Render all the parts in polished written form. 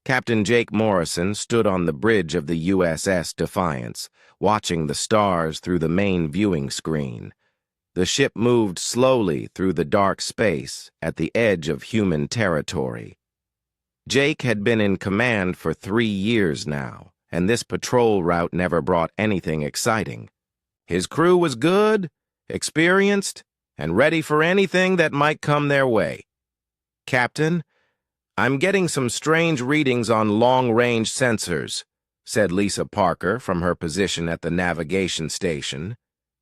Captain Jake Morrison stood on the bridge of the USS Defiance, watching the stars through the main viewing screen. The ship moved slowly through the dark space at the edge of human territory. Jake had been in command for 3 years now, and this patrol route never brought anything exciting. His crew was good, experienced, and ready for anything that might come their way. "Captain, I'm getting some strange readings on long-range sensors," said Lisa Parker from her position at the navigation station.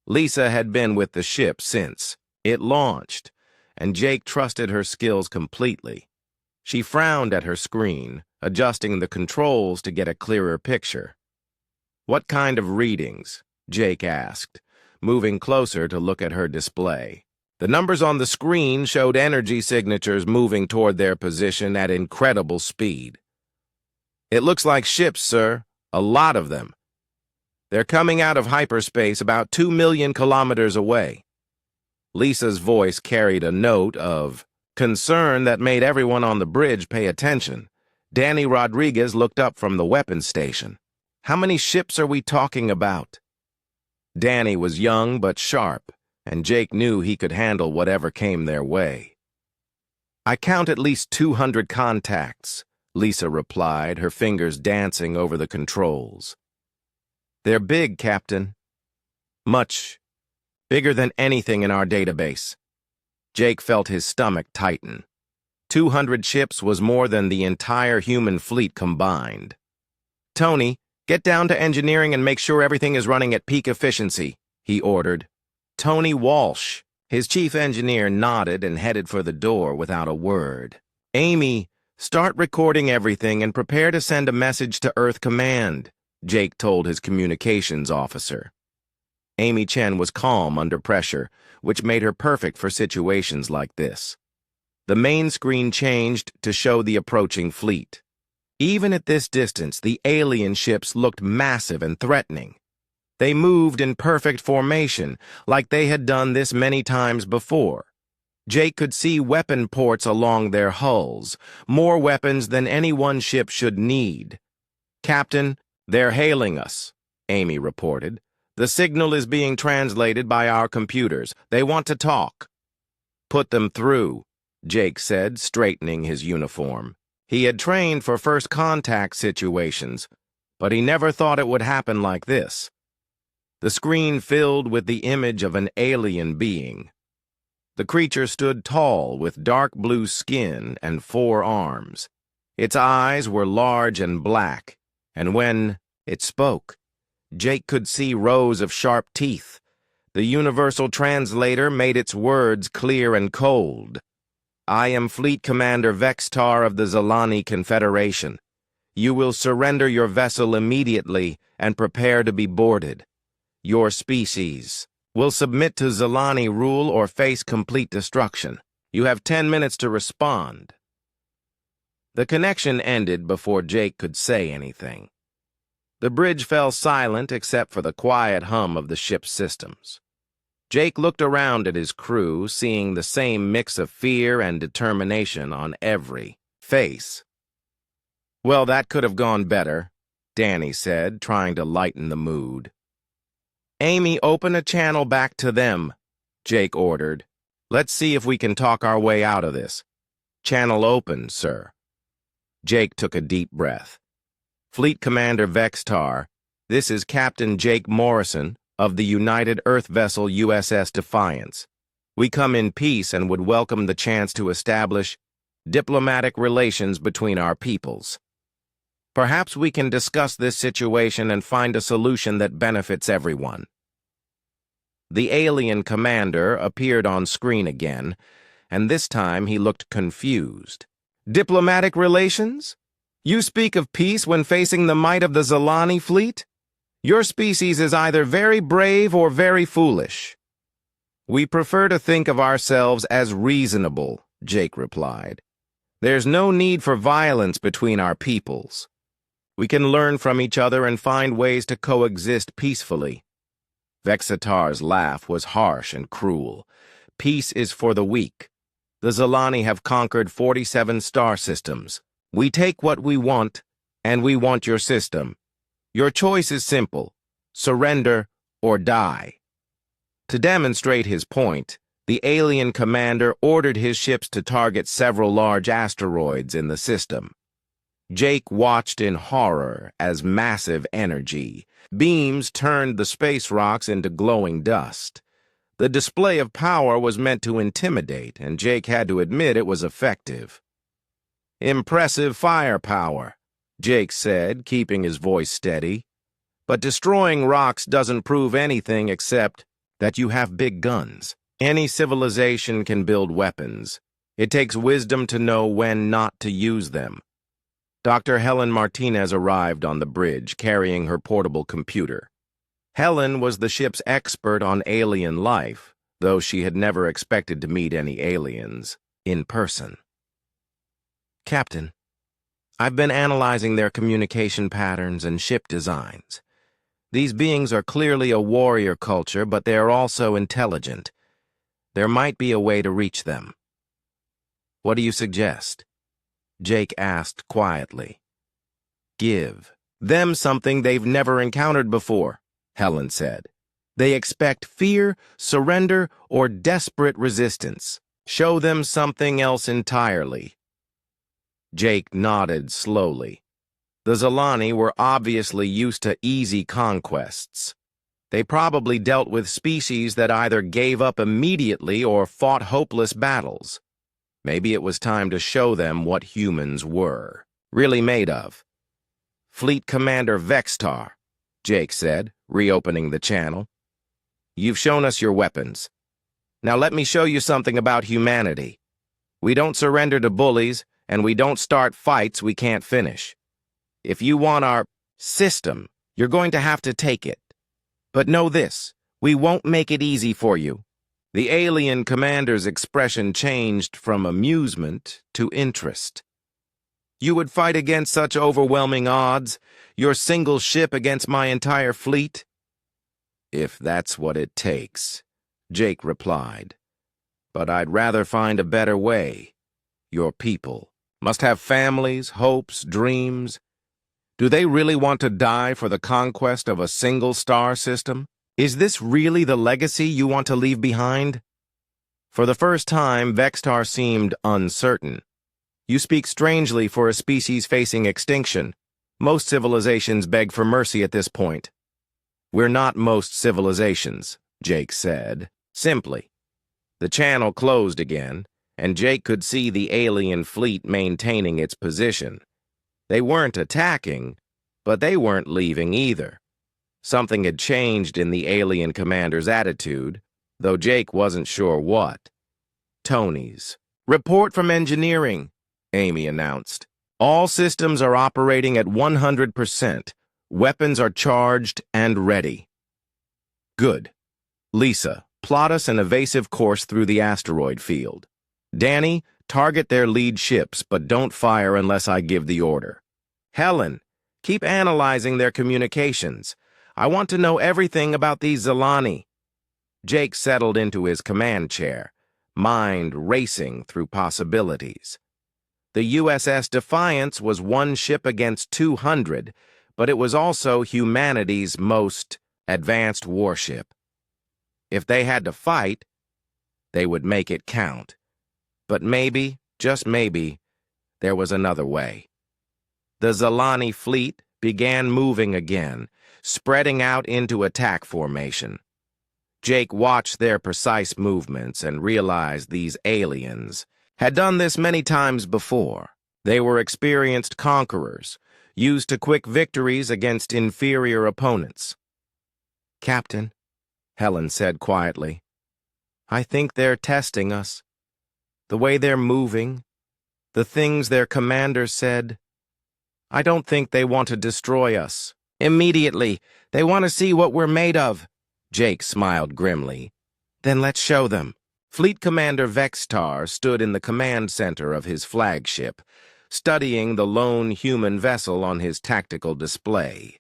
Lisa had been with the ship since it launched, and Jake trusted her skills completely. She frowned at her screen, adjusting the controls to get a clearer picture. "What kind of readings?" Jake asked, moving closer to look at her display. The numbers on the screen showed energy signatures moving toward their position at incredible speed. "It looks like ships, sir. A lot of them. They're coming out of hyperspace about 2 million kilometers away." Lisa's voice carried a note of concern that made everyone on the bridge pay attention. Danny Rodriguez looked up from the weapons station. "How many ships are we talking about?" Danny was young but sharp, and Jake knew he could handle whatever came their way. "I count at least 200 contacts," Lisa replied, her fingers dancing over the controls. "They're big, Captain. Much bigger than anything in our database." Jake felt his stomach tighten. 200 ships was more than the entire human fleet combined. "Tony, get down to engineering and make sure everything is running at peak efficiency," he ordered. Tony Walsh, his chief engineer, nodded and headed for the door without a word. "Amy, start recording everything and prepare to send a message to Earth Command," Jake told his communications officer. Amy Chen was calm under pressure, which made her perfect for situations like this. The main screen changed to show the approaching fleet. Even at this distance, the alien ships looked massive and threatening. They moved in perfect formation, like they had done this many times before. Jake could see weapon ports along their hulls, more weapons than any one ship should need. "Captain, they're hailing us," Amy reported. "The signal is being translated by our computers. They want to talk." "Put them through," Jake said, straightening his uniform. He had trained for first contact situations, but he never thought it would happen like this. The screen filled with the image of an alien being. The creature stood tall with dark blue skin and 4 arms. Its eyes were large and black, and when it spoke, Jake could see rows of sharp teeth. The universal translator made its words clear and cold. "I am Fleet Commander Vextar of the Zalani Confederation. You will surrender your vessel immediately and prepare to be boarded. Your species will submit to Zalani rule or face complete destruction. You have 10 minutes to respond." The connection ended before Jake could say anything. The bridge fell silent except for the quiet hum of the ship's systems. Jake looked around at his crew, seeing the same mix of fear and determination on every face. "Well, that could have gone better," Danny said, trying to lighten the mood. "Amy, open a channel back to them," Jake ordered. "Let's see if we can talk our way out of this." "Channel open, sir." Jake took a deep breath. "Fleet Commander Vextar, this is Captain Jake Morrison of the United Earth vessel USS Defiance. We come in peace and would welcome the chance to establish diplomatic relations between our peoples. Perhaps we can discuss this situation and find a solution that benefits everyone." The alien commander appeared on screen again, and this time he looked confused. "Diplomatic relations? You speak of peace when facing the might of the Zalani fleet? Your species is either very brave or very foolish." "We prefer to think of ourselves as reasonable," Jake replied. "There's no need for violence between our peoples. We can learn from each other and find ways to coexist peacefully." Vexatar's laugh was harsh and cruel. "Peace is for the weak. The Zalani have conquered 47 star systems. We take what we want, and we want your system. Your choice is simple: surrender or die. To demonstrate his point, the alien commander ordered his ships to target several large asteroids in the system. Jake watched in horror as massive energy beams turned the space rocks into glowing dust. The display of power was meant to intimidate, and Jake had to admit it was effective. "Impressive firepower," Jake said, keeping his voice steady. "But destroying rocks doesn't prove anything except that you have big guns. Any civilization can build weapons. It takes wisdom to know when not to use them." Dr. Helen Martinez arrived on the bridge, carrying her portable computer. Helen was the ship's expert on alien life, though she had never expected to meet any aliens in person. "Captain, I've been analyzing their communication patterns and ship designs. These beings are clearly a warrior culture, but they are also intelligent. There might be a way to reach them." "What do you suggest?" Jake asked quietly. "Give them something they've never encountered before," Helen said. "They expect fear, surrender, or desperate resistance. Show them something else entirely." Jake nodded slowly. The Zalani were obviously used to easy conquests. They probably dealt with species that either gave up immediately or fought hopeless battles. Maybe it was time to show them what humans were really made of. "Fleet Commander Vextar," Jake said, reopening the channel. "You've shown us your weapons. Now let me show you something about humanity. We don't surrender to bullies, and we don't start fights we can't finish. If you want our system, you're going to have to take it. But know this, we won't make it easy for you." The alien commander's expression changed from amusement to interest. "You would fight against such overwhelming odds? Your single ship against my entire fleet?" "If that's what it takes," Jake replied. "But I'd rather find a better way. Your people must have families, hopes, dreams. Do they really want to die for the conquest of a single star system? Is this really the legacy you want to leave behind?" For the first time, Vextar seemed uncertain. "You speak strangely for a species facing extinction. Most civilizations beg for mercy at this point." "We're not most civilizations," Jake said, simply. The channel closed again, and Jake could see the alien fleet maintaining its position. They weren't attacking, but they weren't leaving either. Something had changed in the alien commander's attitude, though Jake wasn't sure what. "Tony's report from engineering," Amy announced. "All systems are operating at 100%. Weapons are charged and ready." "Good. Lisa, plot us an evasive course through the asteroid field. Danny, target their lead ships, but don't fire unless I give the order. Helen, keep analyzing their communications. I want to know everything about these Zalani." Jake settled into his command chair, mind racing through possibilities. The USS Defiance was one ship against 200, but it was also humanity's most advanced warship. If they had to fight, they would make it count. But maybe, just maybe, there was another way. The Zalani fleet began moving again, spreading out into attack formation. Jake watched their precise movements and realized these aliens had done this many times before. They were experienced conquerors, used to quick victories against inferior opponents. "Captain," Helen said quietly, "I think they're testing us. The way they're moving, the things their commander said. I don't think they want to destroy us immediately. They want to see what we're made of." Jake smiled grimly. "Then let's show them." Fleet Commander Vextar stood in the command center of his flagship, studying the lone human vessel on his tactical display.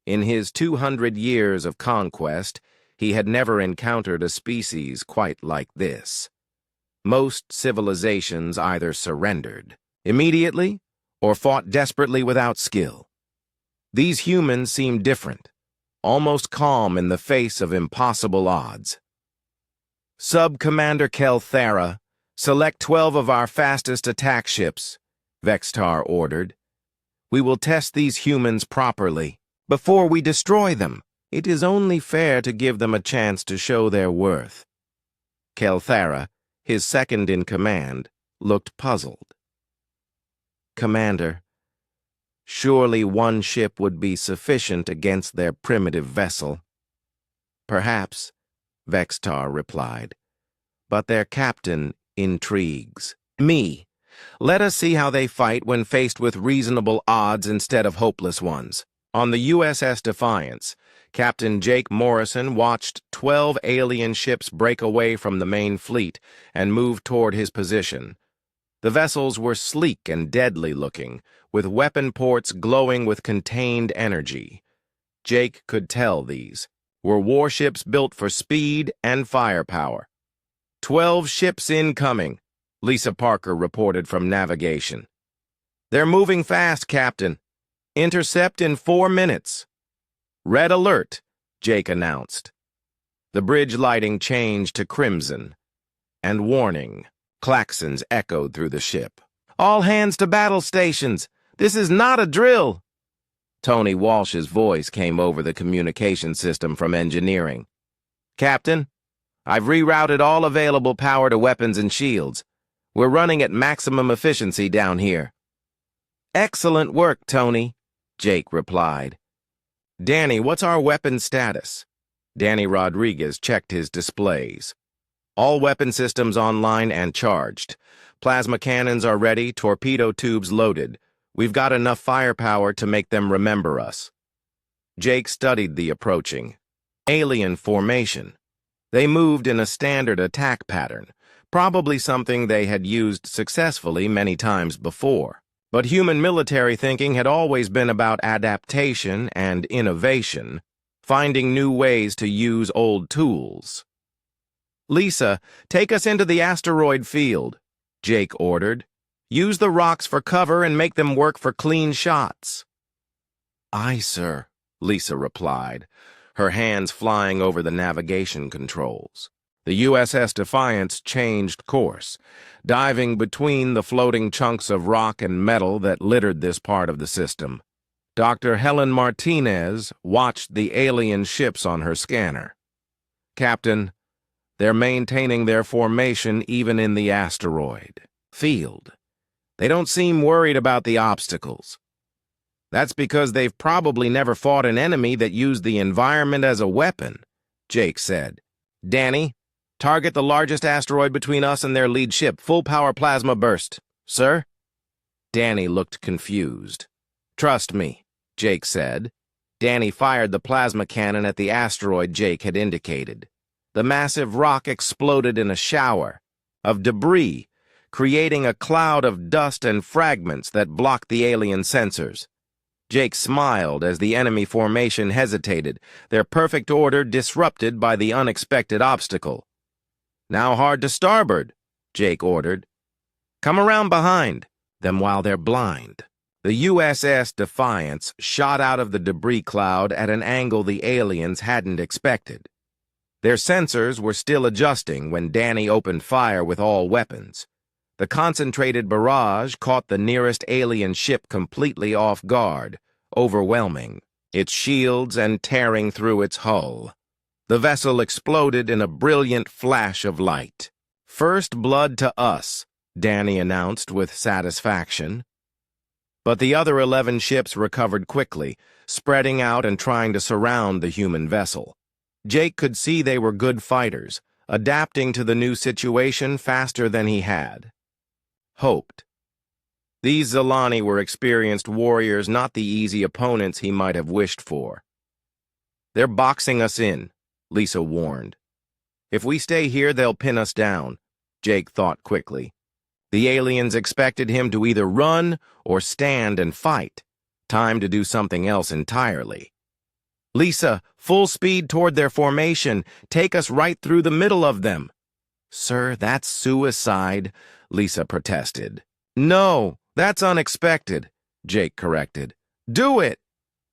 In his 200 years of conquest, he had never encountered a species quite like this. Most civilizations either surrendered immediately or fought desperately without skill. These humans seemed different, almost calm in the face of impossible odds. Sub-Commander Kelthera, select 12 of our fastest attack ships, Vextar ordered. We will test these humans properly. Before we destroy them, it is only fair to give them a chance to show their worth. Kelthera, his second in command, looked puzzled. Commander, surely one ship would be sufficient against their primitive vessel. Perhaps, Vextar replied, but their captain intrigues me. Let us see how they fight when faced with reasonable odds instead of hopeless ones. On the USS Defiance, Captain Jake Morrison watched 12 alien ships break away from the main fleet and move toward his position. The vessels were sleek and deadly-looking, with weapon ports glowing with contained energy. Jake could tell these were warships built for speed and firepower. 12 ships incoming, Lisa Parker reported from navigation. They're moving fast, Captain. Intercept in 4 minutes. Red alert, Jake announced. The bridge lighting changed to crimson, and warning klaxons echoed through the ship. All hands to battle stations. This is not a drill. Tony Walsh's voice came over the communication system from engineering. Captain, I've rerouted all available power to weapons and shields. We're running at maximum efficiency down here. Excellent work, Tony, Jake replied. Danny, what's our weapon status? Danny Rodriguez checked his displays. All weapon systems online and charged. Plasma cannons are ready, torpedo tubes loaded. We've got enough firepower to make them remember us. Jake studied the approaching alien formation. They moved in a standard attack pattern, probably something they had used successfully many times before. But human military thinking had always been about adaptation and innovation, finding new ways to use old tools. Lisa, take us into the asteroid field, Jake ordered. Use the rocks for cover and make them work for clean shots. Aye, sir, Lisa replied, her hands flying over the navigation controls. The USS Defiance changed course, diving between the floating chunks of rock and metal that littered this part of the system. Dr. Helen Martinez watched the alien ships on her scanner. Captain, they're maintaining their formation even in the asteroid field. They don't seem worried about the obstacles. That's because they've probably never fought an enemy that used the environment as a weapon, Jake said. Danny, target the largest asteroid between us and their lead ship. Full power plasma burst. Sir? Danny looked confused. Trust me, Jake said. Danny fired the plasma cannon at the asteroid Jake had indicated. The massive rock exploded in a shower of debris, creating a cloud of dust and fragments that blocked the alien sensors. Jake smiled as the enemy formation hesitated, their perfect order disrupted by the unexpected obstacle. Now hard to starboard, Jake ordered. Come around behind them while they're blind. The USS Defiance shot out of the debris cloud at an angle the aliens hadn't expected. Their sensors were still adjusting when Danny opened fire with all weapons. The concentrated barrage caught the nearest alien ship completely off guard, overwhelming its shields and tearing through its hull. The vessel exploded in a brilliant flash of light. First blood to us, Danny announced with satisfaction. But the other 11 ships recovered quickly, spreading out and trying to surround the human vessel. Jake could see they were good fighters, adapting to the new situation faster than he had hoped. These Zilani were experienced warriors, not the easy opponents he might have wished for. They're boxing us in, Lisa warned. If we stay here, they'll pin us down, Jake thought quickly. The aliens expected him to either run or stand and fight. Time to do something else entirely. Lisa, full speed toward their formation. Take us right through the middle of them. Sir, that's suicide, Lisa protested. No, That's unexpected, Jake corrected. Do it!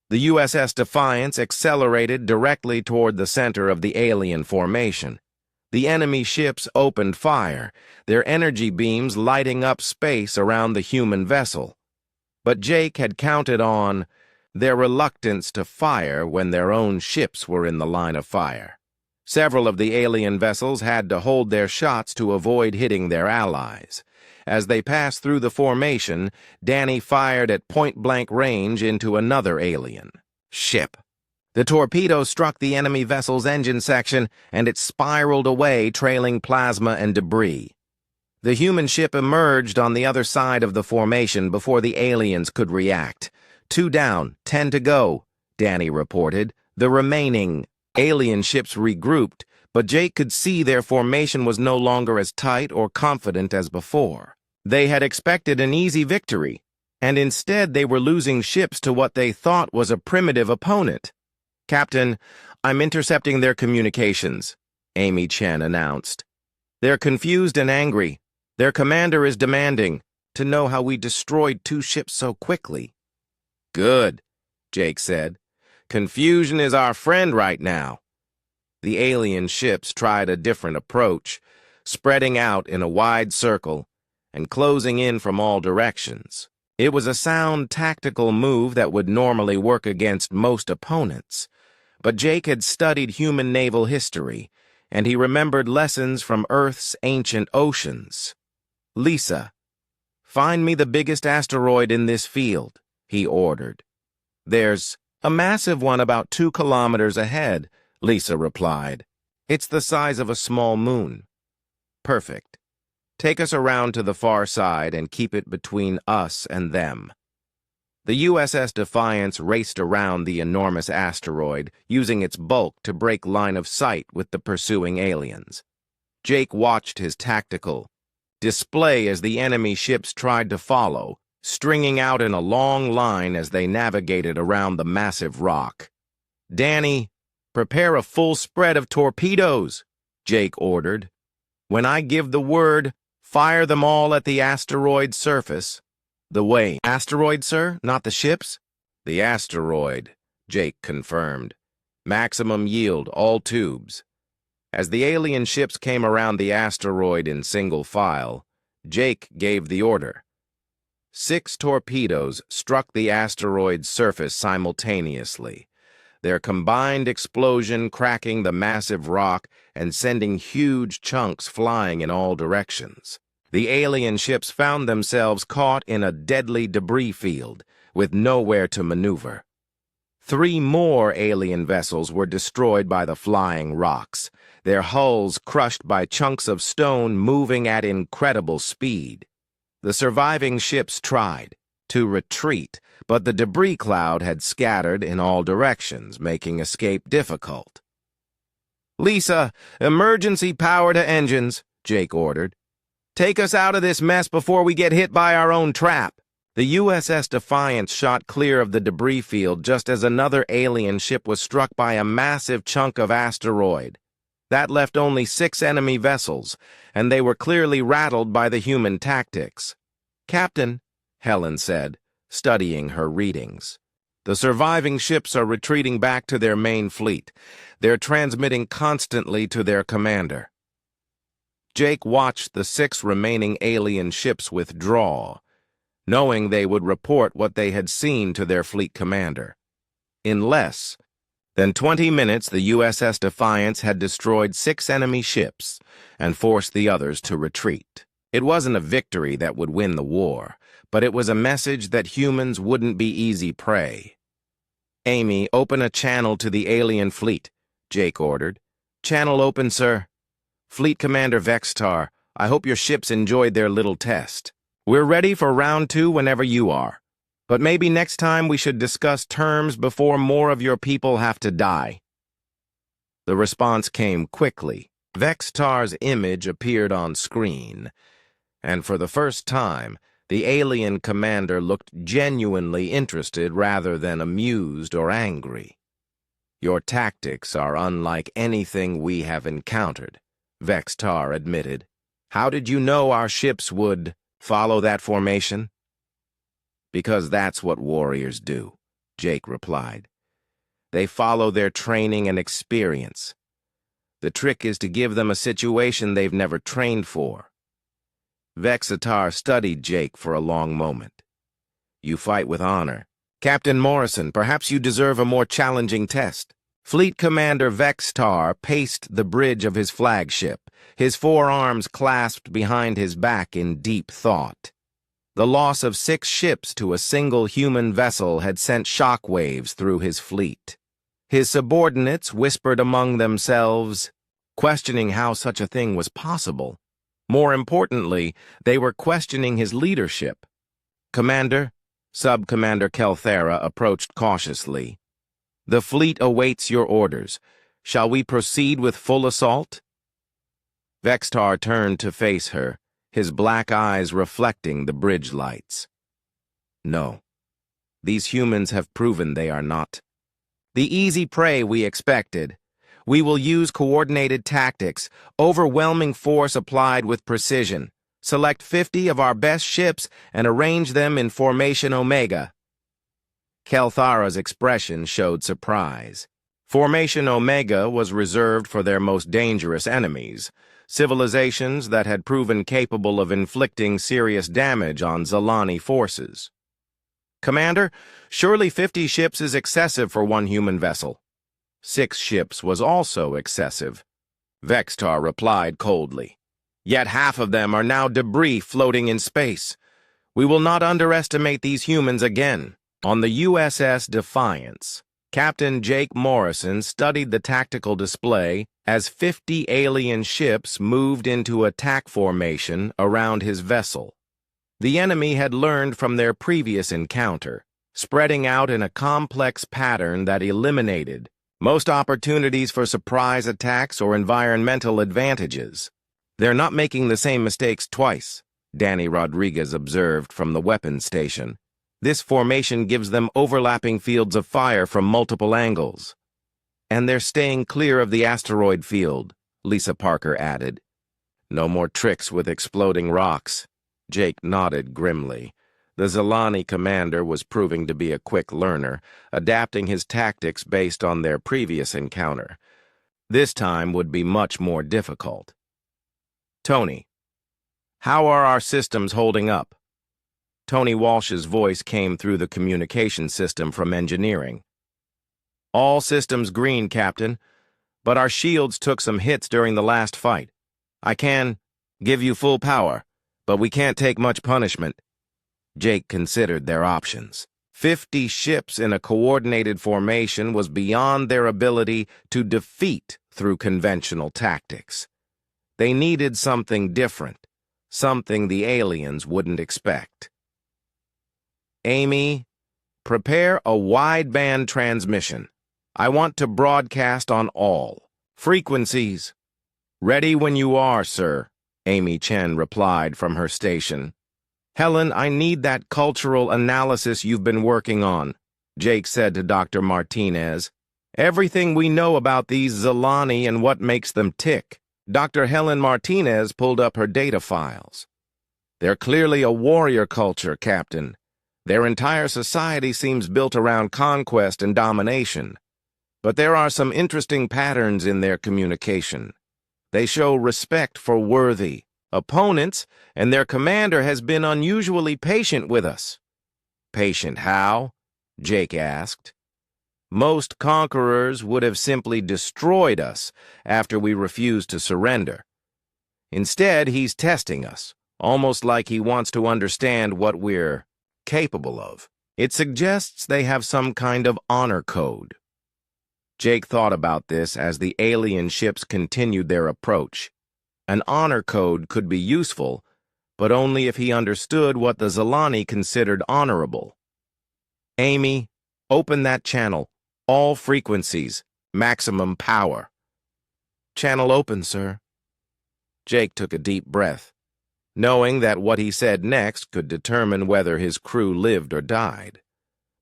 The USS Defiance accelerated directly toward the center of the alien formation. The enemy ships opened fire, their energy beams lighting up space around the human vessel. But Jake had counted on their reluctance to fire when their own ships were in the line of fire. Several of the alien vessels had to hold their shots to avoid hitting their allies. As they passed through the formation, Danny fired at point-blank range into another alien ship. The torpedo struck the enemy vessel's engine section, and it spiraled away, trailing plasma and debris. The human ship emerged on the other side of the formation before the aliens could react. 2 down, 10 to go, Danny reported. The remaining alien ships regrouped, but Jake could see their formation was no longer as tight or confident as before. They had expected an easy victory, and instead they were losing ships to what they thought was a primitive opponent. "Captain, I'm intercepting their communications," Amy Chen announced. "They're confused and angry. Their commander is demanding to know how we destroyed 2 ships so quickly." "Good," Jake said. "Confusion is our friend right now." The alien ships tried a different approach, spreading out in a wide circle and closing in from all directions. It was a sound tactical move that would normally work against most opponents. But Jake had studied human naval history, and he remembered lessons from Earth's ancient oceans. "Lisa, find me the biggest asteroid in this field," he ordered. "There's a massive one about 2 kilometers ahead," Lisa replied. "It's the size of a small moon." "Perfect. Take us around to the far side and keep it between us and them." The USS Defiance raced around the enormous asteroid, using its bulk to break line of sight with the pursuing aliens. Jake watched his tactical display as the enemy ships tried to follow, stringing out in a long line as they navigated around the massive rock. "Danny, prepare a full spread of torpedoes," Jake ordered. "When I give the word, fire them all at the asteroid's surface." "The way." "Asteroid, sir, not the ships?" "The asteroid," Jake confirmed. "Maximum yield, all tubes." As the alien ships came around the asteroid in single file, Jake gave the order. 6 torpedoes struck the asteroid's surface simultaneously, their combined explosion cracking the massive rock and sending huge chunks flying in all directions. The alien ships found themselves caught in a deadly debris field, with nowhere to maneuver. 3 more alien vessels were destroyed by the flying rocks, their hulls crushed by chunks of stone moving at incredible speed. The surviving ships tried to retreat, but the debris cloud had scattered in all directions, making escape difficult. "Lisa, emergency power to engines," Jake ordered. "Take us out of this mess before we get hit by our own trap." The USS Defiance shot clear of the debris field just as another alien ship was struck by a massive chunk of asteroid. That left only 6 enemy vessels, and they were clearly rattled by the human tactics. "Captain," Helen said, studying her readings, "the surviving ships are retreating back to their main fleet. They're transmitting constantly to their commander." Jake watched the 6 remaining alien ships withdraw, knowing they would report what they had seen to their fleet commander. In less than 20 minutes, the USS Defiance had destroyed 6 enemy ships and forced the others to retreat. It wasn't a victory that would win the war, but it was a message that humans wouldn't be easy prey. "Amy, open a channel to the alien fleet," Jake ordered. "Channel open, sir." "Fleet Commander Vextar, I hope your ships enjoyed their little test. We're ready for round 2 whenever you are. But maybe next time we should discuss terms before more of your people have to die." The response came quickly. Vextar's image appeared on screen, and for the first time, the alien commander looked genuinely interested rather than amused or angry. "Your tactics are unlike anything we have encountered," Vextar admitted. "How did you know our ships would follow that formation?" Because that's what warriors do, Jake replied. They follow their training and experience. The trick is to give them a situation they've never trained for. Vexitar studied Jake for a long moment. You fight with honor. Captain Morrison, perhaps you deserve a more challenging test. Fleet Commander Vexitar paced the bridge of his flagship, his forearms clasped behind his back in deep thought. The loss of 6 ships to a single human vessel had sent shockwaves through his fleet. His subordinates whispered among themselves, questioning how such a thing was possible. More importantly, they were questioning his leadership. Commander, Sub-Commander Kelthera approached cautiously. The fleet awaits your orders. Shall we proceed with full assault? Vexitar turned to face her, his black eyes reflecting the bridge lights. No. These humans have proven they are not the easy prey we expected. We will use coordinated tactics, overwhelming force applied with precision. Select 50 of our best ships and arrange them in Formation Omega. Kelthara's expression showed surprise. Formation Omega was reserved for their most dangerous enemies, civilizations that had proven capable of inflicting serious damage on Zalani forces. Commander, surely 50 ships is excessive for one human vessel. 6 ships was also excessive. Vexitar replied coldly. Yet half of them are now debris floating in space. We will not underestimate these humans again. On the USS Defiance, Captain Jake Morrison studied the tactical display as 50 alien ships moved into attack formation around his vessel. The enemy had learned from their previous encounter, spreading out in a complex pattern that eliminated most opportunities for surprise attacks or environmental advantages. They're not making the same mistakes twice, Danny Rodriguez observed from the weapons station. This formation gives them overlapping fields of fire from multiple angles. And they're staying clear of the asteroid field, Lisa Parker added. No more tricks with exploding rocks. Jake nodded grimly. The Zalani commander was proving to be a quick learner, adapting his tactics based on their previous encounter. This time would be much more difficult. Tony, how are our systems holding up? Tony Walsh's voice came through the communication system from engineering. All systems green, Captain, but our shields took some hits during the last fight. I can give you full power, but we can't take much punishment. Jake considered their options. 50 ships in a coordinated formation was beyond their ability to defeat through conventional tactics. They needed something different, something the aliens wouldn't expect. Amy, prepare a wideband transmission. I want to broadcast on all frequencies. Ready when you are, sir, Amy Chen replied from her station. Helen, I need that cultural analysis you've been working on, Jake said to Dr. Martinez. Everything we know about these Zalani and what makes them tick. Dr. Helen Martinez pulled up her data files. They're clearly a warrior culture, Captain. Their entire society seems built around conquest and domination. But there are some interesting patterns in their communication. They show respect for worthy opponents, and their commander has been unusually patient with us. Patient how? Jake asked. Most conquerors would have simply destroyed us after we refused to surrender. Instead, he's testing us, almost like he wants to understand what we're capable of. It suggests they have some kind of honor code. Jake thought about this as the alien ships continued their approach. An honor code could be useful, but only if he understood what the Zalani considered honorable. Amy, open that channel. All frequencies. Maximum power. Channel open, sir. Jake took a deep breath, knowing that what he said next could determine whether his crew lived or died.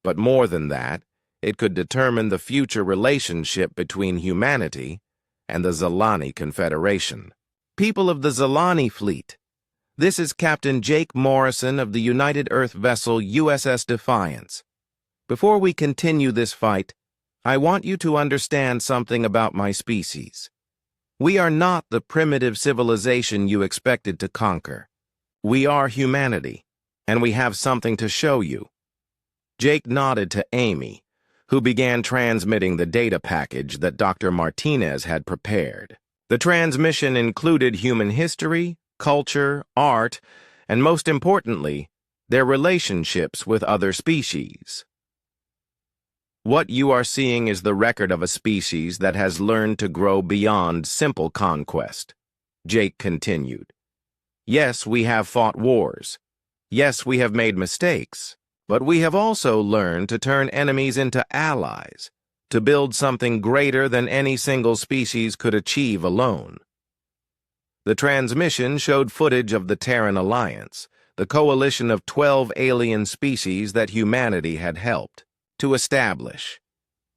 But more than that, it could determine the future relationship between humanity and the Zalani Confederation. People of the Zalani fleet, This is Captain Jake Morrison of the United Earth vessel USS Defiance. Before we continue this fight, I want you to understand something about my species. We are not the primitive civilization you expected to conquer. We are humanity, and we have something to show you. Jake nodded to Amy, who began transmitting the data package that Dr. Martinez had prepared. The transmission included human history, culture, art, and most importantly, their relationships with other species. What you are seeing is the record of a species that has learned to grow beyond simple conquest, Jake continued. Yes, we have fought wars. Yes, we have made mistakes. But we have also learned to turn enemies into allies, to build something greater than any single species could achieve alone. The transmission showed footage of the Terran Alliance, the coalition of 12 alien species that humanity had helped to establish.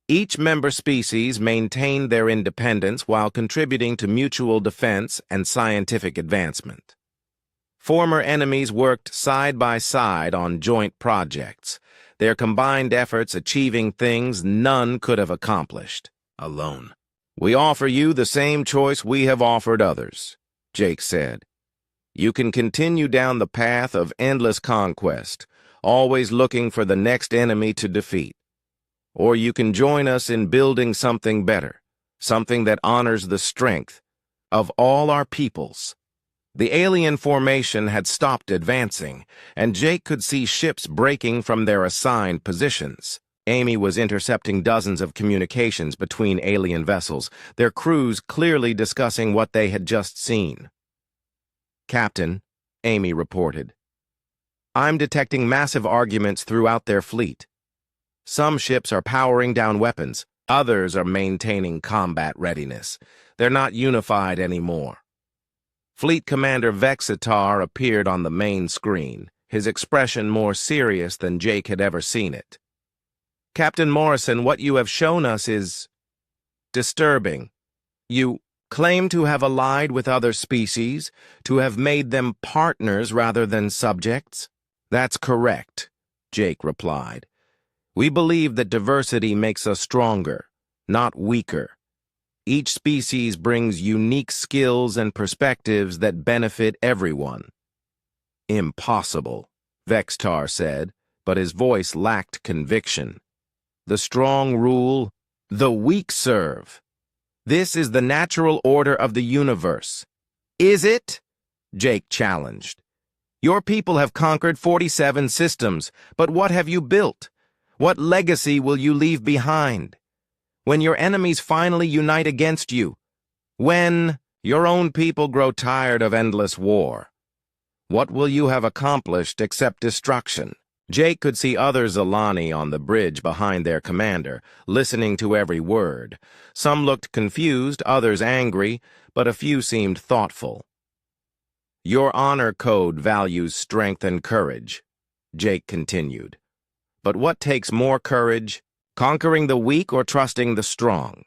Each member species maintained their independence while contributing to mutual defense and scientific advancement. Former enemies worked side by side on joint projects, their combined efforts achieving things none could have accomplished alone. We offer you the same choice we have offered others, Jake said. You can continue down the path of endless conquest, always looking for the next enemy to defeat. Or you can join us in building something better, something that honors the strength of all our peoples. The alien formation had stopped advancing, and Jake could see ships breaking from their assigned positions. Amy was intercepting dozens of communications between alien vessels, their crews clearly discussing what they had just seen. Captain, Amy reported, I'm detecting massive arguments throughout their fleet. Some ships are powering down weapons, others are maintaining combat readiness. They're not unified anymore. Fleet Commander Vexitar appeared on the main screen, his expression more serious than Jake had ever seen it. Captain Morrison, what you have shown us is disturbing. You claim to have allied with other species, to have made them partners rather than subjects? That's correct, Jake replied. We believe that diversity makes us stronger, not weaker. Each species brings unique skills and perspectives that benefit everyone. Impossible, Vexitar said, but his voice lacked conviction. The strong rule, the weak serve. This is the natural order of the universe. Is it? Jake challenged. Your people have conquered 47 systems, but what have you built? What legacy will you leave behind? When your enemies finally unite against you, when your own people grow tired of endless war, what will you have accomplished except destruction? Jake could see other Zalani on the bridge behind their commander, listening to every word. Some looked confused, others angry, but a few seemed thoughtful. Your honor code values strength and courage, Jake continued. But what takes more courage? Conquering the weak or trusting the strong?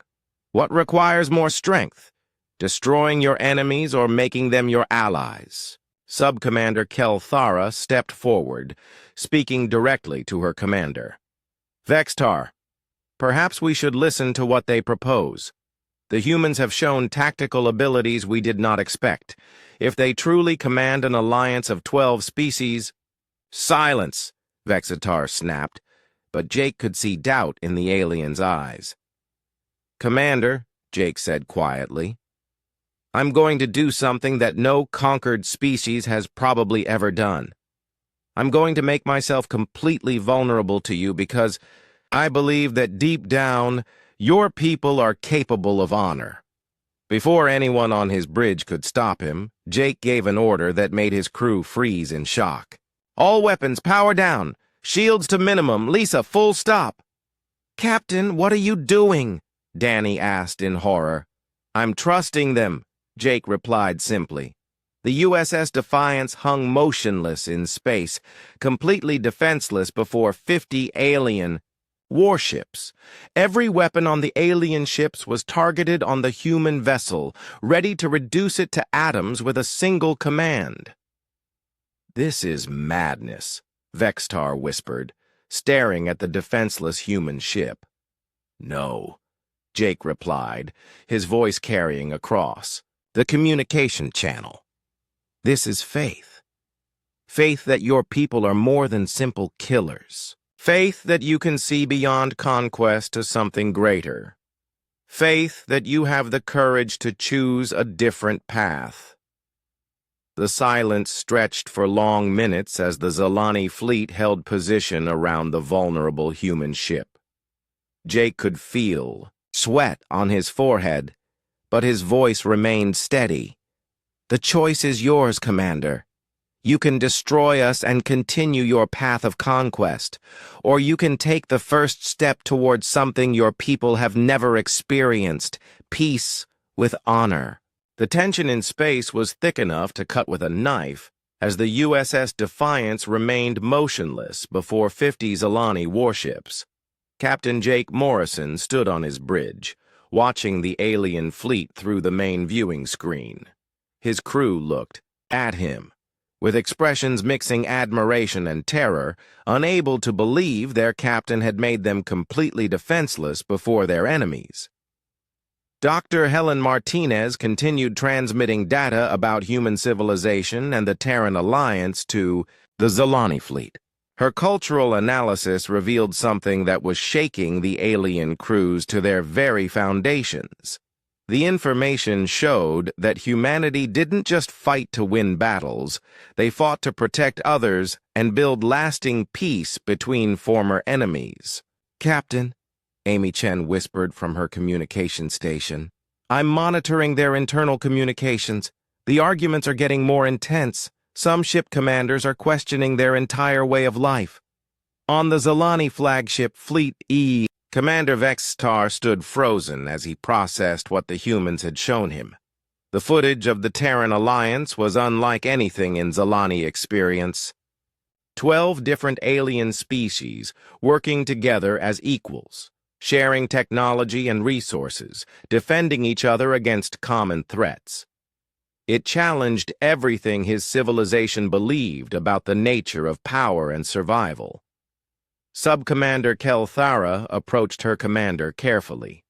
What requires more strength? Destroying your enemies or making them your allies? Sub-Commander Kelthara stepped forward, speaking directly to her commander. Vexitar, perhaps we should listen to what they propose. The humans have shown tactical abilities we did not expect. If they truly command an alliance of 12 species— Silence, Vexitar snapped, but Jake could see doubt in the alien's eyes. Commander, Jake said quietly, I'm going to do something that no conquered species has probably ever done. I'm going to make myself completely vulnerable to you because I believe that deep down, your people are capable of honor. Before anyone on his bridge could stop him, Jake gave an order that made his crew freeze in shock. All weapons, power down. Shields to minimum. Lisa, full stop. Captain, what are you doing? Danny asked in horror. I'm trusting them, Jake replied simply. The USS Defiance hung motionless in space, completely defenseless before 50 alien warships. Every weapon on the alien ships was targeted on the human vessel, ready to reduce it to atoms with a single command. This is madness, Vextar whispered, staring at the defenseless human ship. No, Jake replied, his voice carrying across. The communication channel. This is faith. Faith that your people are more than simple killers. Faith that you can see beyond conquest to something greater. Faith that you have the courage to choose a different path. The silence stretched for long minutes as the Zalani fleet held position around the vulnerable human ship. Jake could feel sweat on his forehead, but his voice remained steady. The choice is yours, Commander. You can destroy us and continue your path of conquest, or you can take the first step towards something your people have never experienced, peace with honor. The tension in space was thick enough to cut with a knife as the USS Defiance remained motionless before 50 Zalani warships. Captain Jake Morrison stood on his bridge, watching the alien fleet through the main viewing screen. His crew looked at him, with expressions mixing admiration and terror, unable to believe their captain had made them completely defenseless before their enemies. Dr. Helen Martinez continued transmitting data about human civilization and the Terran Alliance to the Zalani fleet. Her cultural analysis revealed something that was shaking the alien crews to their very foundations. The information showed that humanity didn't just fight to win battles, they fought to protect others and build lasting peace between former enemies. Captain, Amy Chen whispered from her communication station, I'm monitoring their internal communications. The arguments are getting more intense. Some ship commanders are questioning their entire way of life. On the Zalani flagship Fleet E, Commander Vextar stood frozen as he processed what the humans had shown him. The footage of the Terran Alliance was unlike anything in Zalani experience. 12 different alien species working together as equals, sharing technology and resources, defending each other against common threats. It challenged everything his civilization believed about the nature of power and survival. Sub-Commander Kelthara approached her commander carefully.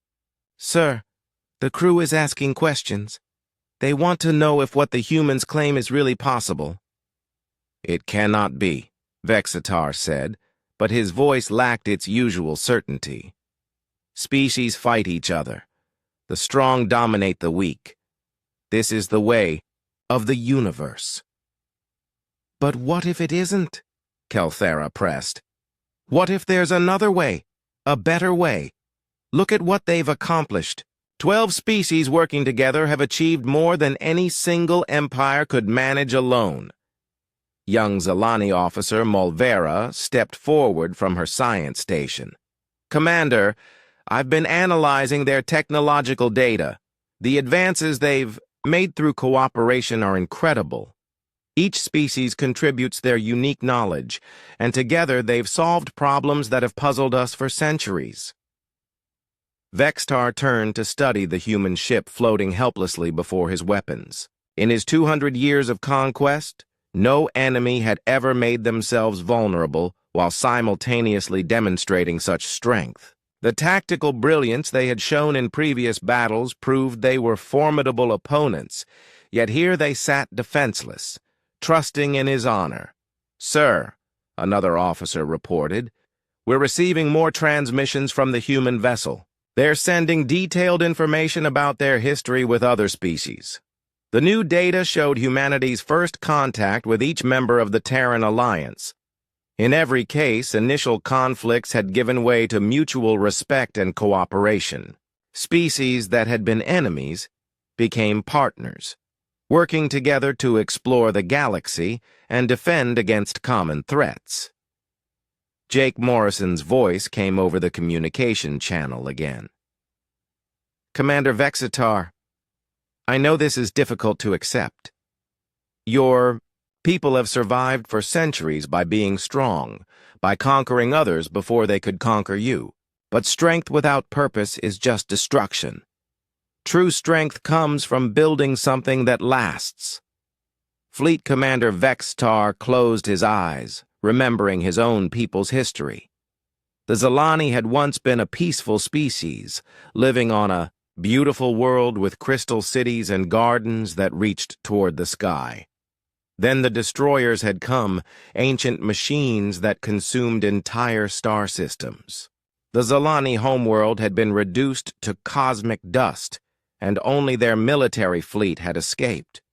Sir, the crew is asking questions. They want to know if what the humans claim is really possible. It cannot be, Vexitar said, but his voice lacked its usual certainty. Species fight each other. The strong dominate the weak. This is the way of the universe. But what if it isn't? Kelthara pressed. What if there's another way, a better way? Look at what they've accomplished. 12 species working together have achieved more than any single empire could manage alone. Young Zalani officer Mulvera stepped forward from her science station. Commander, I've been analyzing their technological data. The advances they've made through cooperation are incredible. Each species contributes their unique knowledge, and together they've solved problems that have puzzled us for centuries. Vextar turned to study the human ship floating helplessly before his weapons. In his 200 years of conquest, no enemy had ever made themselves vulnerable while simultaneously demonstrating such strength. The tactical brilliance they had shown in previous battles proved they were formidable opponents, yet here they sat defenseless, trusting in his honor. Sir, another officer reported, we're receiving more transmissions from the human vessel. They're sending detailed information about their history with other species. The new data showed humanity's first contact with each member of the Terran Alliance. In every case, initial conflicts had given way to mutual respect and cooperation. Species that had been enemies became partners, working together to explore the galaxy and defend against common threats. Jake Morrison's voice came over the communication channel again. Commander Vexitar, I know this is difficult to accept. Your people have survived for centuries by being strong, by conquering others before they could conquer you. But strength without purpose is just destruction. True strength comes from building something that lasts. Fleet Commander Vextar closed his eyes, remembering his own people's history. The Zilani had once been a peaceful species, living on a beautiful world with crystal cities and gardens that reached toward the sky. Then the destroyers had come, ancient machines that consumed entire star systems. The Zilani homeworld had been reduced to cosmic dust, and only their military fleet had escaped.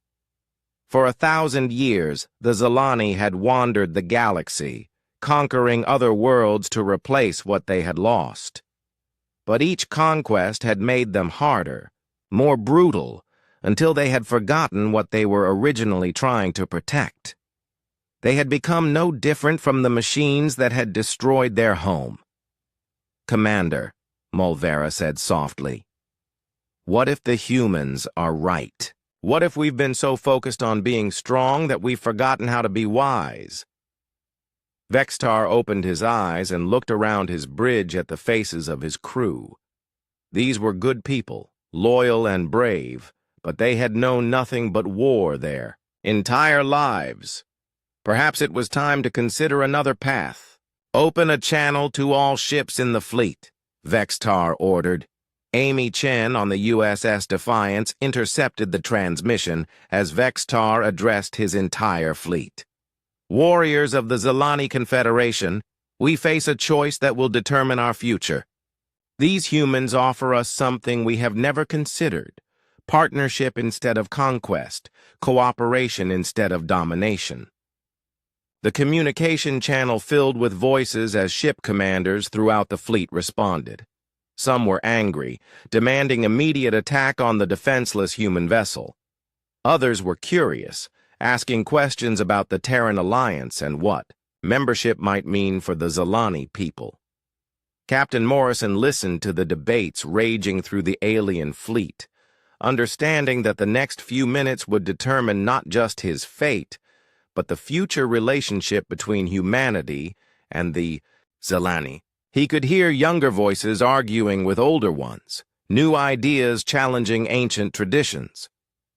For 1,000 years, the Zilani had wandered the galaxy, conquering other worlds to replace what they had lost. But each conquest had made them harder, more brutal, until they had forgotten what they were originally trying to protect. They had become no different from the machines that had destroyed their home. "Commander," Mulvera said softly, "what if the humans are right? What if we've been so focused on being strong that we've forgotten how to be wise?" Vextar opened his eyes and looked around his bridge at the faces of his crew. These were good people, loyal and brave, but they had known nothing but war their entire lives. Perhaps it was time to consider another path. "Open a channel to all ships in the fleet," Vextar ordered. Amy Chen on the USS Defiance intercepted the transmission as Vextar addressed his entire fleet. "Warriors of the Zilani Confederation, we face a choice that will determine our future. These humans offer us something we have never considered: partnership instead of conquest, cooperation instead of domination." The communication channel filled with voices as ship commanders throughout the fleet responded. Some were angry, demanding immediate attack on the defenseless human vessel. Others were curious, asking questions about the Terran Alliance and what membership might mean for the Zilani people. Captain Morrison listened to the debates raging through the alien fleet, understanding that the next few minutes would determine not just his fate, but the future relationship between humanity and the Zilani. He could hear younger voices arguing with older ones, new ideas challenging ancient traditions.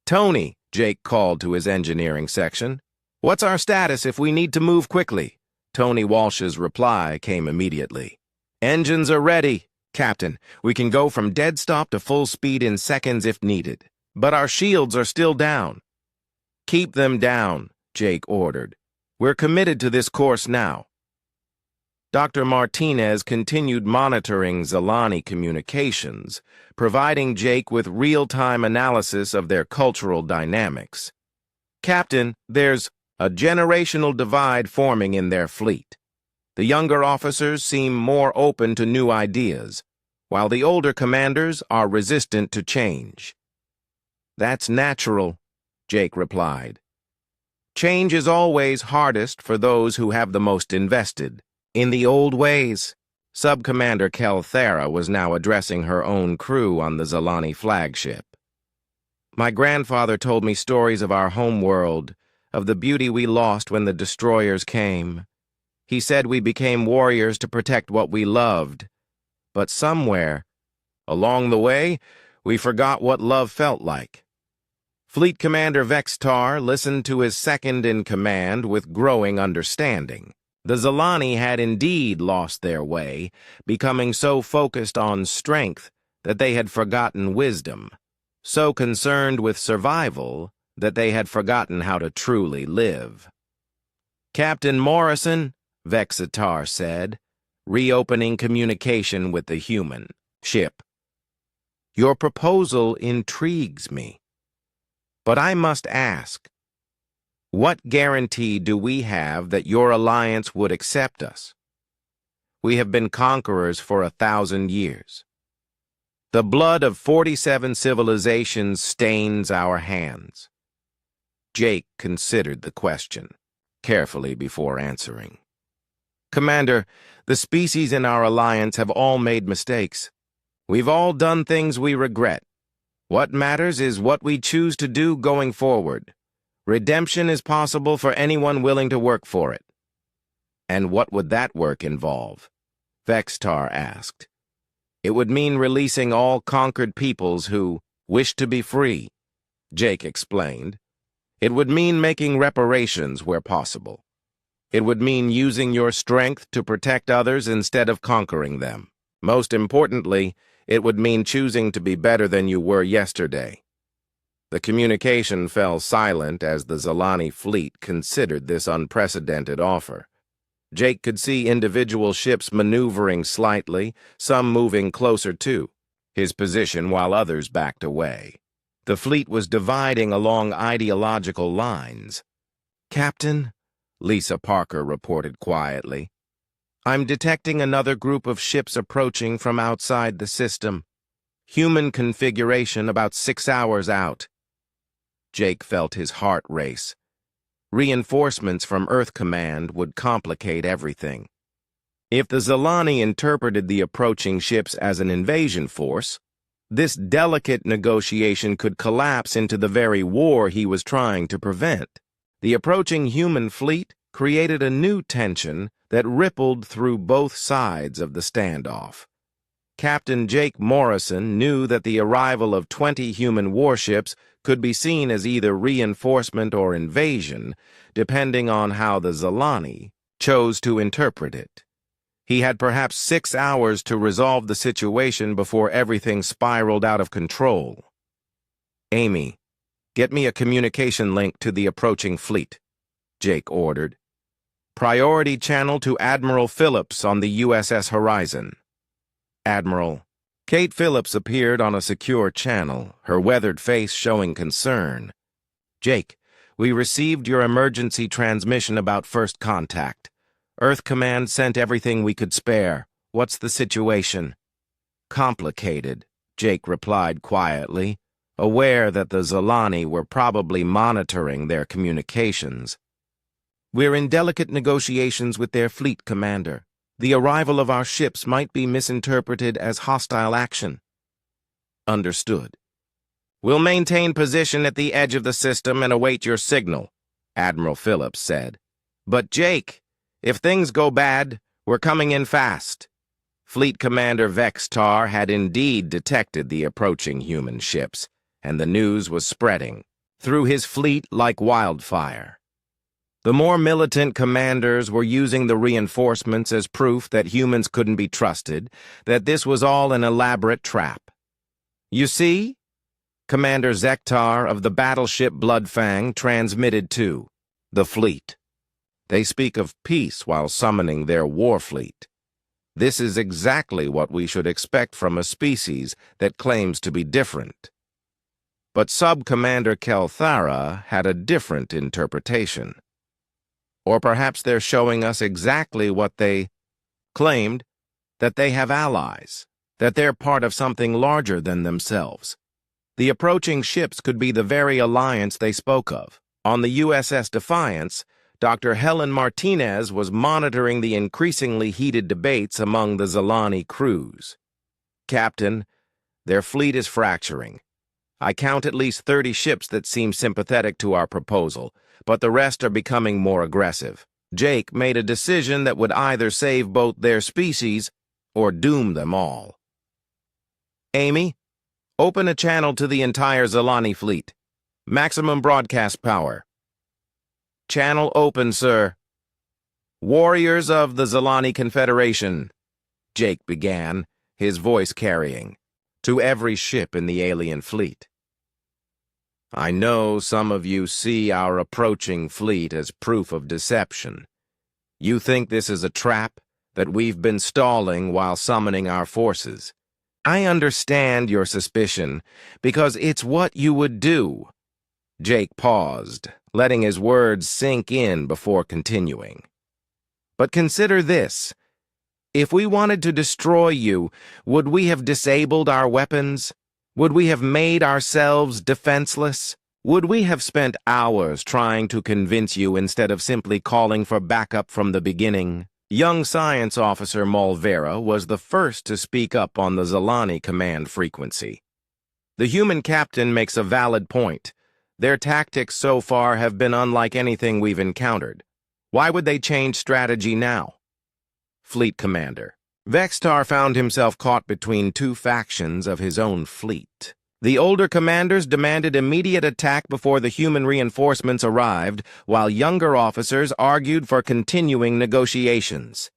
"Tony," Jake called to his engineering section, "what's our status if we need to move quickly?" Tony Walsh's reply came immediately. "Engines are ready, Captain. We can go from dead stop to full speed in seconds if needed. But our shields are still down." "Keep them down," Jake ordered. "We're committed to this course now." Dr. Martinez continued monitoring Zilani communications, providing Jake with real-time analysis of their cultural dynamics. "Captain, there's a generational divide forming in their fleet. The younger officers seem more open to new ideas, while the older commanders are resistant to change." "That's natural," Jake replied. "Change is always hardest for those who have the most invested. In the old ways." Sub-Commander Kelthera was now addressing her own crew on the Zilani flagship. "My grandfather told me stories of our homeworld, of the beauty we lost when the destroyers came. He said we became warriors to protect what we loved. But somewhere, along the way, we forgot what love felt like." Fleet Commander Vextar listened to his second-in-command with growing understanding. The Zilani had indeed lost their way, becoming so focused on strength that they had forgotten wisdom, so concerned with survival that they had forgotten how to truly live. "Captain Morrison," Vexatar said, reopening communication with the human ship, "your proposal intrigues me. But I must ask, what guarantee do we have that your alliance would accept us? We have been conquerors for 1,000 years. The blood of 47 civilizations stains our hands." Jake considered the question carefully before answering. "Commander, the species in our alliance have all made mistakes. We've all done things we regret. What matters is what we choose to do going forward. Redemption is possible for anyone willing to work for it." "And what would that work involve?" Vextar asked. "It would mean releasing all conquered peoples who wish to be free," Jake explained. It would mean making reparations where possible. It would mean using your strength to protect others instead of conquering them. Most importantly, it would mean choosing to be better than you were yesterday. The communication fell silent as the Zalani fleet considered this unprecedented offer. Jake could see individual ships maneuvering slightly, some moving closer to his position while others backed away. The fleet was dividing along ideological lines. "Captain," Lisa Parker reported quietly, "I'm detecting another group of ships approaching from outside the system. Human configuration about 6 hours out." Jake felt his heart race. Reinforcements from Earth Command would complicate everything. If the Zalani interpreted the approaching ships as an invasion force, this delicate negotiation could collapse into the very war he was trying to prevent. The approaching human fleet created a new tension that rippled through both sides of the standoff. Captain Jake Morrison knew that the arrival of 20 human warships could be seen as either reinforcement or invasion, depending on how the Zalani chose to interpret it. He had perhaps 6 hours to resolve the situation before everything spiraled out of control. "Amy, get me a communication link to the approaching fleet," Jake ordered. "Priority channel to Admiral Phillips on the USS Horizon." "Admiral." Kate Phillips appeared on a secure channel, her weathered face showing concern. "Jake, we received your emergency transmission about first contact. Earth Command sent everything we could spare. What's the situation?" "Complicated," Jake replied quietly, aware that the Zalani were probably monitoring their communications. "We're in delicate negotiations with their fleet commander. The arrival of our ships might be misinterpreted as hostile action." "Understood." "We'll maintain position at the edge of the system and await your signal," Admiral Phillips said. "But Jake, if things go bad, we're coming in fast." Fleet Commander Vextar had indeed detected the approaching human ships, and the news was spreading through his fleet like wildfire. The more militant commanders were using the reinforcements as proof that humans couldn't be trusted, that this was all an elaborate trap. "You see?" Commander Zektar of the battleship Bloodfang transmitted to the fleet. "They speak of peace while summoning their war fleet. This is exactly what we should expect from a species that claims to be different." But Sub-Commander Kelthara had a different interpretation. Or perhaps they're showing us exactly what they claimed, that they have allies, that they're part of something larger than themselves. The approaching ships could be the very alliance they spoke of. On the USS Defiance, Dr. Helen Martinez was monitoring the increasingly heated debates among the Zalani crews. "Captain, their fleet is fracturing. I count at least 30 ships that seem sympathetic to our proposal, but the rest are becoming more aggressive." Jake made a decision that would either save both their species or doom them all. "Amy, open a channel to the entire Zalani fleet. Maximum broadcast power." "Channel open, sir." "Warriors of the Zalani Confederation," Jake began, his voice carrying, "to every ship in the alien fleet. I know some of you see our approaching fleet as proof of deception. You think this is a trap, that we've been stalling while summoning our forces. I understand your suspicion, because it's what you would do." Jake paused, letting his words sink in before continuing. "But consider this. If we wanted to destroy you, would we have disabled our weapons? Would we have made ourselves defenseless? Would we have spent hours trying to convince you instead of simply calling for backup from the beginning?" Young Science Officer Malvera was the first to speak up on the Zalani command frequency. "The human captain makes a valid point. Their tactics so far have been unlike anything we've encountered. Why would they change strategy now?" Fleet Commander Vextar found himself caught between two factions of his own fleet. The older commanders demanded immediate attack before the human reinforcements arrived, while younger officers argued for continuing negotiations.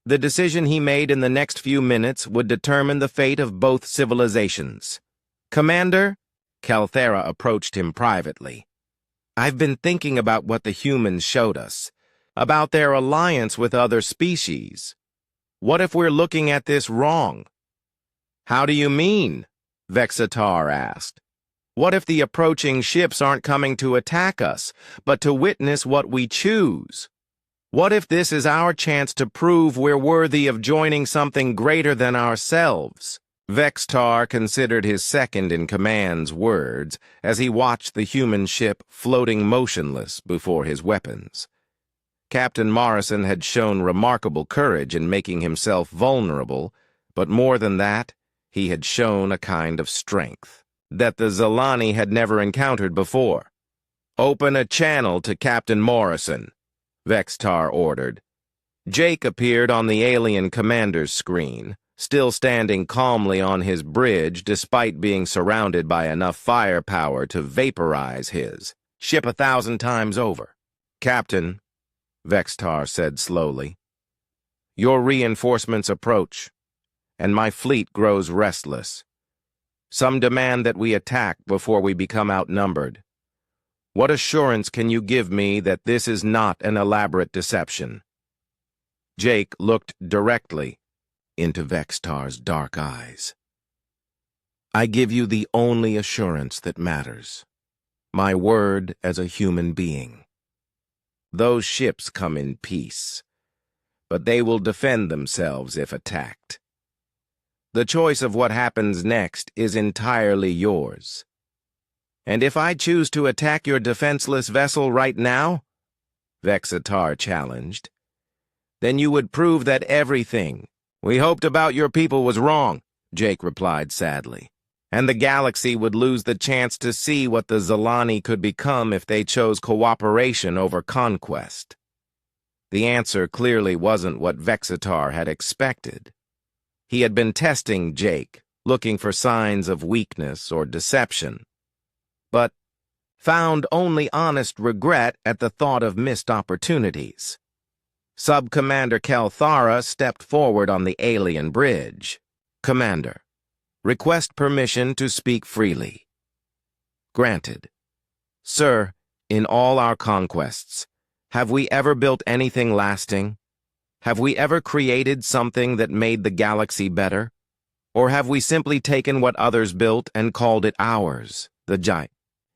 The decision he made in the next few minutes would determine the fate of both civilizations. "Commander," Calthera approached him privately, "I've been thinking about what the humans showed us, about their alliance with other species. What if we're looking at this wrong?" "How do you mean?" Vexatar asked. "What if the approaching ships aren't coming to attack us, but to witness what we choose? What if this is our chance to prove we're worthy of joining something greater than ourselves?" Vextar considered his second-in-command's words as he watched the human ship floating motionless before his weapons. Captain Morrison had shown remarkable courage in making himself vulnerable, but more than that, he had shown a kind of strength that the Zalani had never encountered before. "Open a channel to Captain Morrison," Vextar ordered. Jake appeared on the alien commander's screen, still standing calmly on his bridge despite being surrounded by enough firepower to vaporize his ship 1,000 times over. "Captain," Vextar said slowly, "your reinforcements approach, and my fleet grows restless. Some demand that we attack before we become outnumbered. What assurance can you give me that this is not an elaborate deception?" Jake looked directly into Vextar's dark eyes. "I give you the only assurance that matters. My word as a human being. Those ships come in peace, but they will defend themselves if attacked. The choice of what happens next is entirely yours. And if I choose to attack your defenseless vessel right now," Vexatar challenged, "then you would prove that everything we hoped about your people was wrong," Jake replied sadly, "and the galaxy would lose the chance to see what the Zalani could become if they chose cooperation over conquest." The answer clearly wasn't what Vexatar had expected. He had been testing Jake, looking for signs of weakness or deception, but found only honest regret at the thought of missed opportunities. Sub-Commander Calthara stepped forward on the alien bridge. "Commander, request permission to speak freely." "Granted. Sir, in all our conquests, have we ever built anything lasting? Have we ever created something that made the galaxy better? Or have we simply taken what others built and called it ours, the giant?"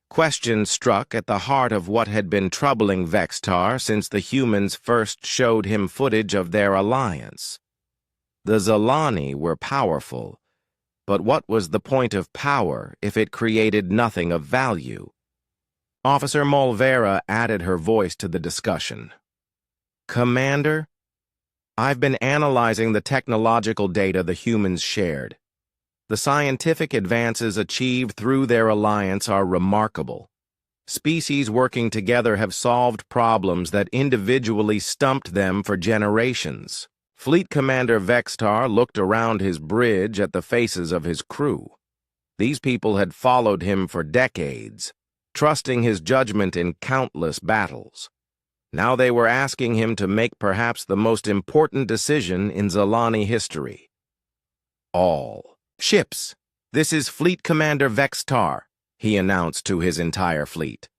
Question struck at the heart of what had been troubling Vextar since the humans first showed him footage of their alliance. The Zalani were powerful, but what was the point of power if it created nothing of value? Officer Mulvera added her voice to the discussion. "Commander, I've been analyzing the technological data the humans shared. The scientific advances achieved through their alliance are remarkable. Species working together have solved problems that individually stumped them for generations." Fleet Commander Vextar looked around his bridge at the faces of his crew. These people had followed him for decades, trusting his judgment in countless battles. Now they were asking him to make perhaps the most important decision in Zalani history. "All ships, this is Fleet Commander Vextar," he announced to his entire fleet.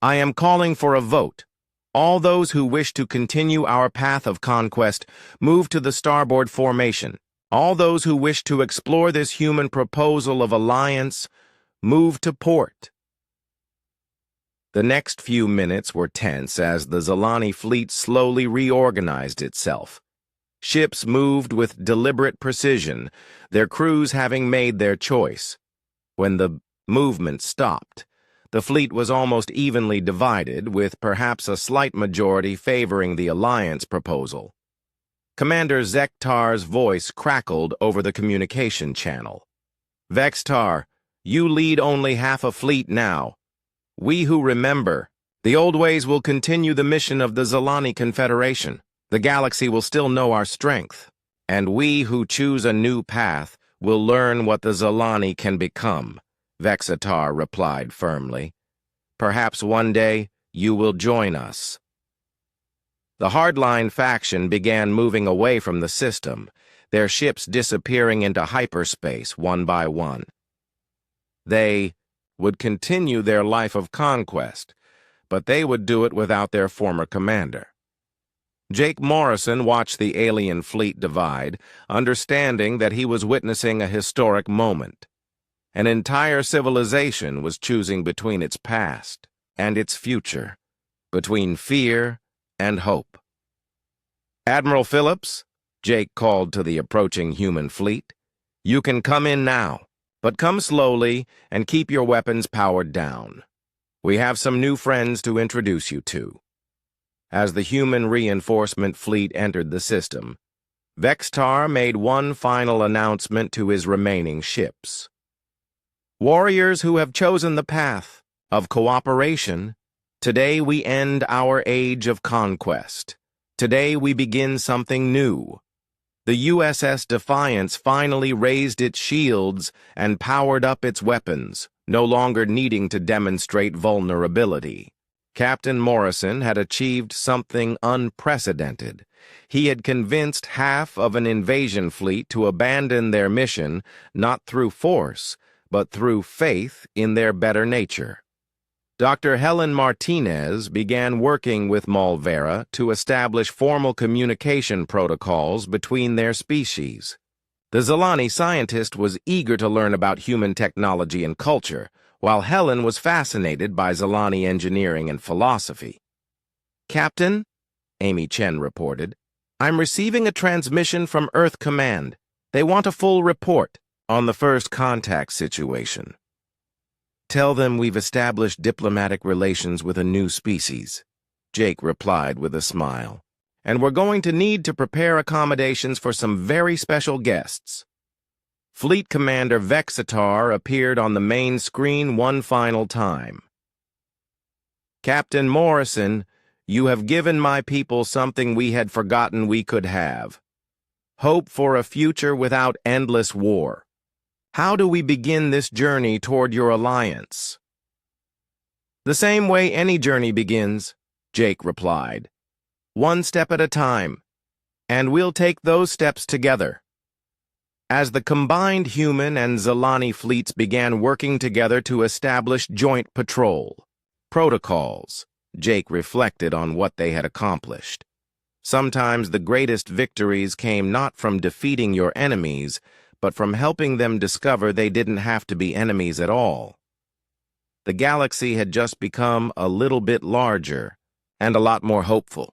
"I am calling for a vote. All those who wish to continue our path of conquest, move to the starboard formation. All those who wish to explore this human proposal of alliance, move to port." The next few minutes were tense as the Zalani fleet slowly reorganized itself. Ships moved with deliberate precision, their crews having made their choice. When the movement stopped, the fleet was almost evenly divided, with perhaps a slight majority favoring the alliance proposal. Commander Vextar's voice crackled over the communication channel. "Vextar, you lead only half a fleet now. We who remember, the old ways will continue the mission of the Zalani Confederation. The galaxy will still know our strength. And we who choose a new path will learn what the Zalani can become," Vexitar replied firmly. Perhaps one day you will join us. The hardline faction began moving away from the system, their ships disappearing into hyperspace one by one. They would continue their life of conquest, but they would do it without their former commander. Jake Morrison watched the alien fleet divide, understanding that he was witnessing a historic moment. An entire civilization was choosing between its past and its future, between fear and hope. Admiral Phillips, Jake called to the approaching human fleet, you can come in now, but come slowly and keep your weapons powered down. We have some new friends to introduce you to. As the human reinforcement fleet entered the system, Vexitar made one final announcement to his remaining ships. Warriors who have chosen the path of cooperation, today we end our age of conquest. Today we begin something new. The USS Defiance finally raised its shields and powered up its weapons, no longer needing to demonstrate vulnerability. Captain Morrison had achieved something unprecedented. He had convinced half of an invasion fleet to abandon their mission, not through force, but through faith in their better nature. Dr. Helen Martinez began working with Malvera to establish formal communication protocols between their species. The Zilani scientist was eager to learn about human technology and culture, while Helen was fascinated by Zilani engineering and philosophy. "Captain," Amy Chen reported, "I'm receiving a transmission from Earth Command. They want a full report on the first contact situation." "Tell them we've established diplomatic relations with a new species," Jake replied with a smile. "And we're going to need to prepare accommodations for some very special guests." Fleet Commander Vexitar appeared on the main screen one final time. "Captain Morrison, you have given my people something we had forgotten we could have. Hope for a future without endless war. How do we begin this journey toward your alliance?" "The same way any journey begins," Jake replied. "One step at a time, and we'll take those steps together." As the combined human and Zilani fleets began working together to establish joint patrol protocols, Jake reflected on what they had accomplished. Sometimes the greatest victories came not from defeating your enemies, but from helping them discover they didn't have to be enemies at all. The galaxy had just become a little bit larger and a lot more hopeful.